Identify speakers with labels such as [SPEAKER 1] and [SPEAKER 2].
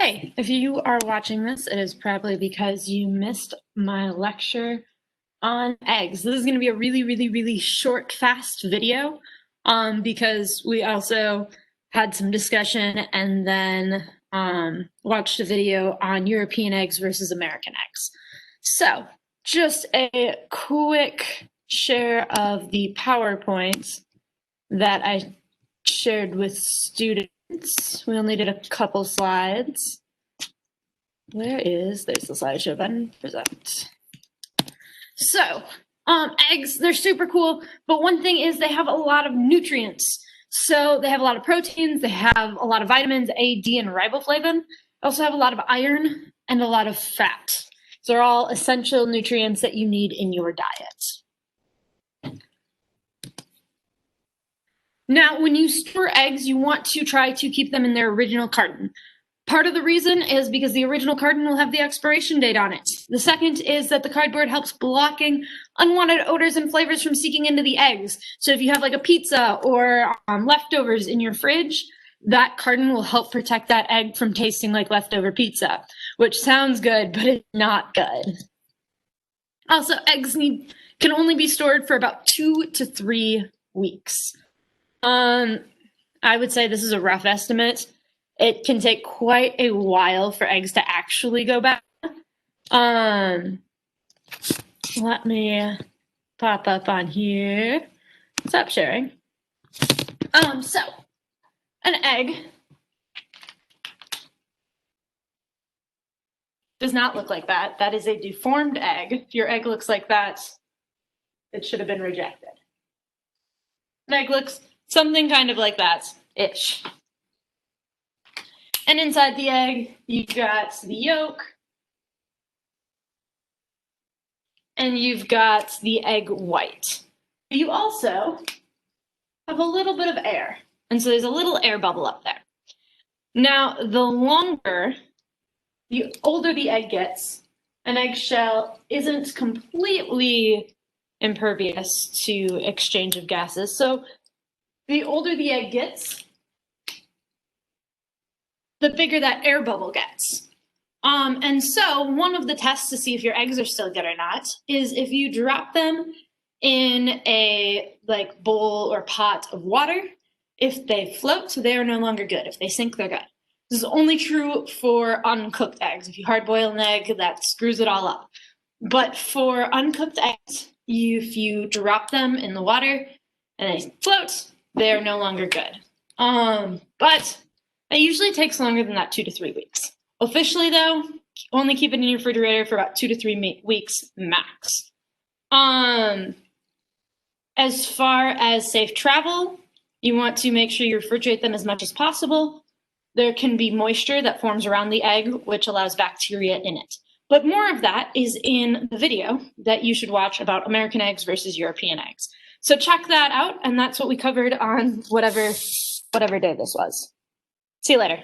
[SPEAKER 1] Hey, if you are watching this, it is probably because you missed my lecture on eggs. This is going to be a really short, fast video because we also had some discussion and then watched a video on European eggs versus American eggs. So, just a quick share of the PowerPoint that I shared with students. We only did a couple slides. There's the slideshow button, present. So, eggs, they're super cool, but one thing is they have a lot of nutrients. So they have a lot of proteins, they have a lot of vitamins, A, D, and riboflavin. They also have a lot of iron and a lot of fat. So they're all essential nutrients that you need in your diet. Now, when you store eggs, you want to try to keep them in their original carton. Part of the reason is because the original carton will have the expiration date on it. The second is that the cardboard helps blocking unwanted odors and flavors from seeping into the eggs. So if you have like a pizza or leftovers in your fridge, that carton will help protect that egg from tasting like leftover pizza, which sounds good, but it's not good. Also, eggs can only be stored for about 2 to 3 weeks. I would say this is a rough estimate. It can take quite a while for eggs to actually go bad. Let me pop up on here. Stop sharing. So an egg does not look like that. That is a deformed egg. If your egg looks like that, it should have been rejected. An egg looks something kind of like that-ish. And inside the egg, you've got the yolk, and you've got the egg white. You also have a little bit of air, and so there's a little air bubble up there. Now, the older the egg gets, an eggshell isn't completely impervious to exchange of gases. So the older the egg gets, the bigger that air bubble gets. And so one of the tests to see if your eggs are still good or not is if you drop them in a bowl or pot of water. If they float, they are no longer good. If they sink, they're good. This is only true for uncooked eggs. If you hard boil an egg, that screws it all up. But for uncooked eggs, if you drop them in the water and they float, they are no longer good. But it usually takes longer than that, 2 to 3 weeks. Officially, though, only keep it in your refrigerator for about 2 to 3 weeks max. As far as safe travel, you want to make sure you refrigerate them as much as possible. There can be moisture that forms around the egg, which allows bacteria in it. But more of that is in the video that you should watch about American eggs versus European eggs. So check that out, and that's what we covered on whatever day this was. See you later.